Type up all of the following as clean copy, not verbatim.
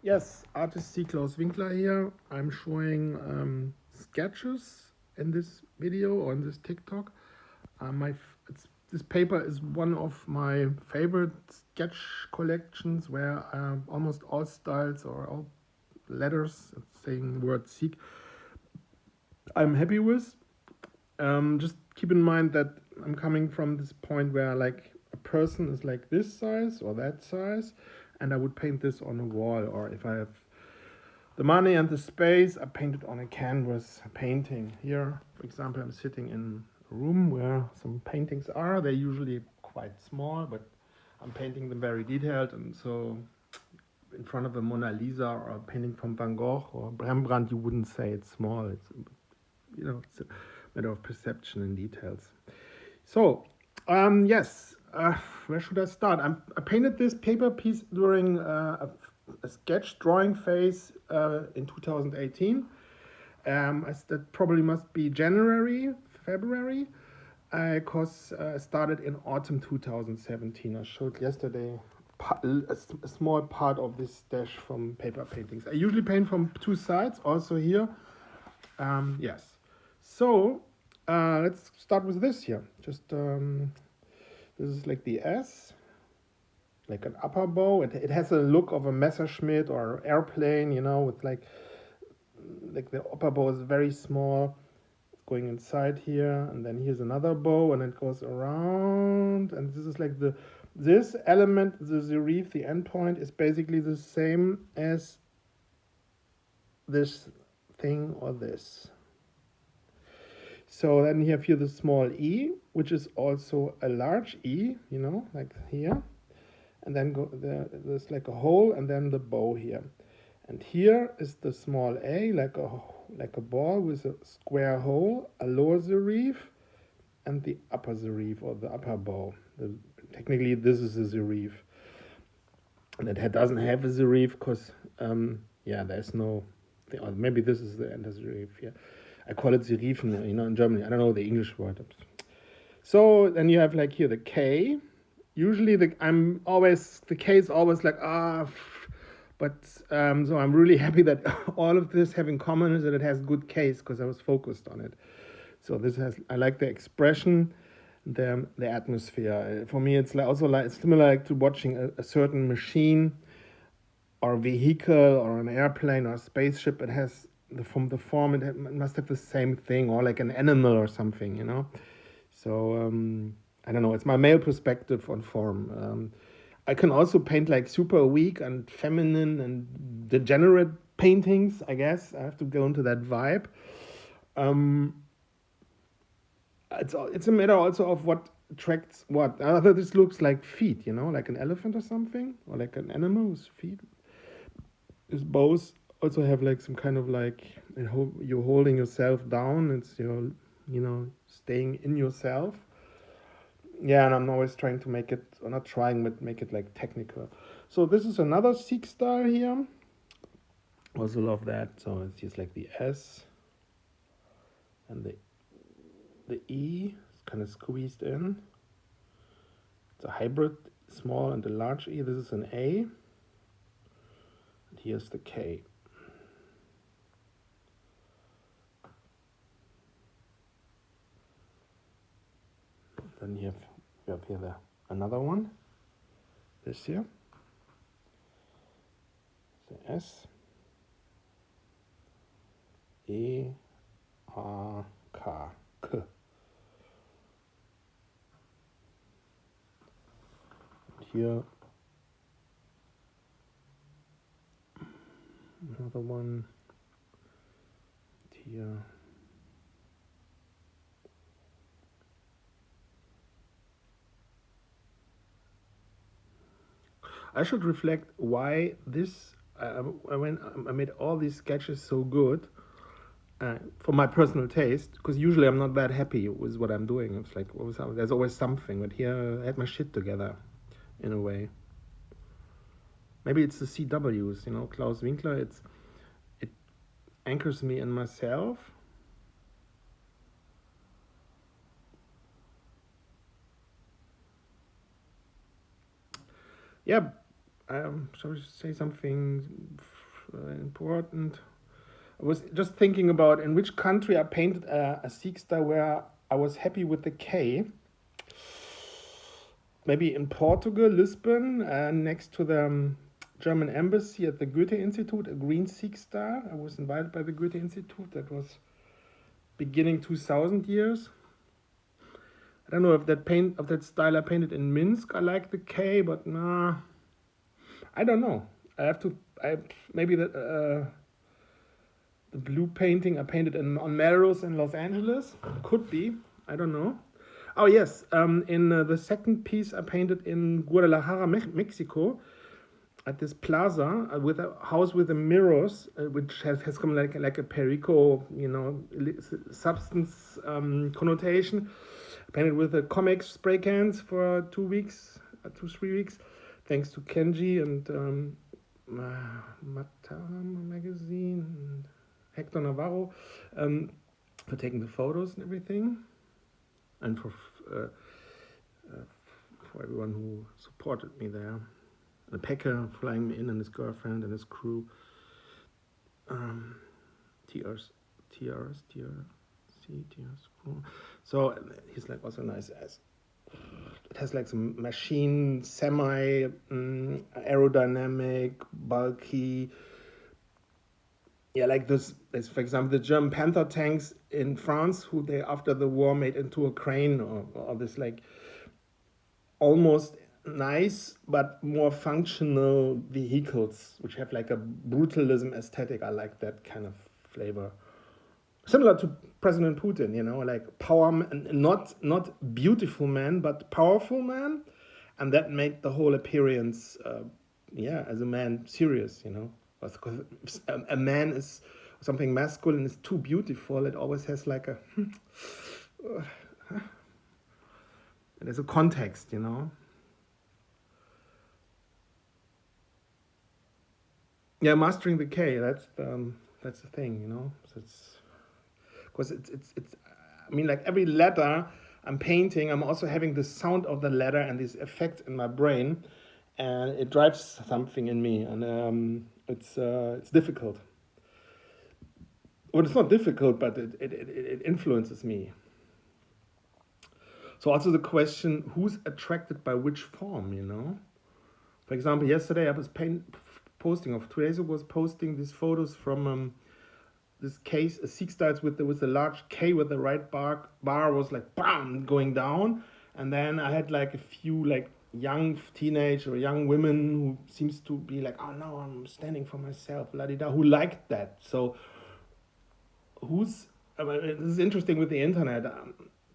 Yes, artist SEAK Claus Winkler here. I'm showing sketches in this video or in this TikTok. This paper is one of my favorite sketch collections where almost all styles or all letters saying the word SEAK I'm happy with. Just keep in mind that I'm coming from this point where like a person is like this size or that size, and I would paint this on a wall, or if I have the money and the space, I paint it on a canvas painting. Here, for example, I'm sitting in a room where some paintings are. They're usually quite small, but I'm painting them very detailed, and so in front of a Mona Lisa or a painting from Van Gogh or Rembrandt, you wouldn't say it's small. It's a matter of perception and details. So, yes, where should I start? I painted this paper piece during a sketch drawing phase in 2018. That probably must be January, February, because I started in autumn 2017. I showed yesterday a small part of this stash from paper paintings. I usually paint from two sides, also here. Yes. So let's start with this here. This is like the S, like an upper bow. It has a look of a Messerschmitt or airplane, with like the upper bow is very small. It's going inside here, and then here's another bow, and it goes around. And this is like this element, the serif, the endpoint, is basically the same as this thing or this. So then you have here the small e, which is also a large e, like here. And then there's like a hole, and then the bow here. And here is the small a, like a ball with a square hole, a lower serif, and the upper serif or the upper bow. Technically, this is a serif. And it doesn't have a serif because, there's no, or maybe this is the end of serif here. I call it Serifen, in Germany. I don't know the English word. So then you have like here the K. Usually the K is always like but so I'm really happy that all of this have in common is that it has good Ks because I was focused on it. So I like the expression, the atmosphere. For me, it's it's similar to watching a certain machine or vehicle or an airplane or a spaceship. It has from the form, it must have the same thing, or like an animal or something, So I don't know. It's my male perspective on form. I can also paint like super weak and feminine and degenerate paintings. I guess I have to go into that vibe. It's a matter also of what attracts what. This looks like feet, like an elephant or something, or like an animal with feet. Is both also have like some kind of like you're holding yourself down. It's staying in yourself. Yeah, and I'm always trying to make it, or not trying, but make it like technical. So this is another SEAK style here. Also love that. So it's just like the S and the E is kind of squeezed in. It's a hybrid, small and a large E. This is an A. And here's the K. Then you have here another one. This here. The S. E. R. K. K. And here another one. And here. I should reflect why this. I made all these sketches so good for my personal taste, because usually I'm not that happy with what I'm doing. It's like there's always something, but here I had my shit together, in a way. Maybe it's the CWs, Klaus Winkler. It anchors me in myself. Yeah, shall we say something important? I was just thinking about in which country I painted a SEAK style where I was happy with the K. Maybe in Portugal, Lisbon, next to the German embassy at the Goethe Institute, a green SEAK star. I was invited by the Goethe Institute. That was beginning 2000 years. I don't know if that style I painted in Minsk. I like the K, but nah, I don't know. Maybe the blue painting I painted on Melrose in Los Angeles. Could be. I don't know. Oh yes, in the second piece I painted in Guadalajara, Mexico, at this plaza with a house with the mirrors, which has come like a perico, substance connotation. I painted with the comic spray cans for 2 weeks, 3 weeks, thanks to Kenji and Matam magazine and Hector Navarro for taking the photos and everything, and for everyone who supported me there. The Packer flying me in and his girlfriend and his crew. TR's crew. So he's like also nice as it has like some machine, semi aerodynamic, bulky. Yeah, like this, for example, the German Panther tanks in France, who they after the war made into a crane, or this like almost nice but more functional vehicles, which have like a brutalism aesthetic. I like that kind of flavor. Similar to President Putin, like power, not beautiful man, but powerful man, and that made the whole appearance, as a man serious, Because if a man is something masculine is too beautiful, it always has like a there's a context, Yeah, mastering the K. That's the thing, So it's because it's. I mean, like every letter I'm painting, I'm also having the sound of the letter and this effect in my brain, and it drives something in me, and it's difficult. Well, it's not difficult, but it influences me. So also the question, who's attracted by which form, For example, yesterday I was posting, of 2 days ago, was posting these photos from this case, a SEAK styles with a large K with the right bar was like bam going down, and then I had like a few like young teenage or young women who seems to be like, oh no, I'm standing for myself, la-di-da, who liked that. So this is interesting with the internet,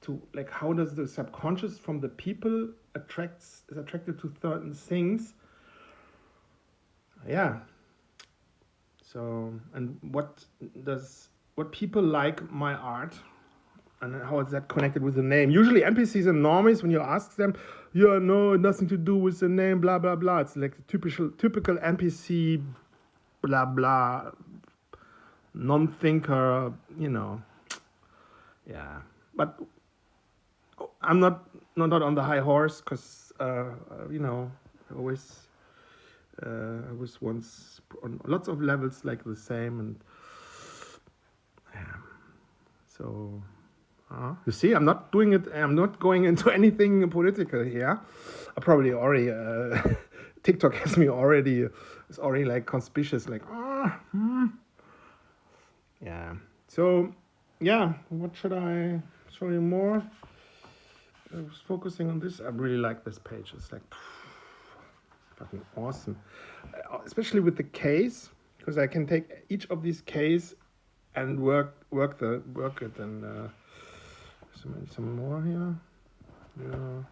to like how does the subconscious from the people is attracted to certain things. Yeah. So, and what people like my art, and how is that connected with the name? Usually NPCs and normies, when you ask them, no, nothing to do with the name, blah, blah, blah. It's like the typical NPC, blah, blah, non-thinker, Yeah. But I'm not on the high horse, because, I was once on lots of levels like the same, and so you see, I'm not doing it. I'm not going into anything political here. I probably already TikTok has me already. It's already like conspicuous, like yeah. So yeah, what should I show you more? I was focusing on this. I really like this page. It's like fucking awesome, especially with the case, because I can take each of these case and work it, and some more here. Yeah.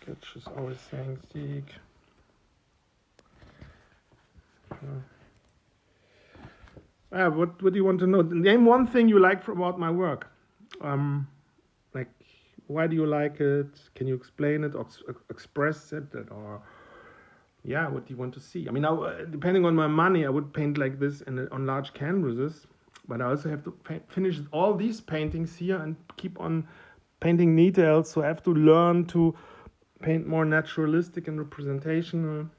Sketches always saying SEAK. What do you want to know? Name one thing you like about my work. Like, why do you like it? Can you explain it or express it? Or what do you want to see? I mean, depending on my money, I would paint like this on large canvases, but I also have to finish all these paintings here and keep on painting details. So I have to learn to paint more naturalistic and representational.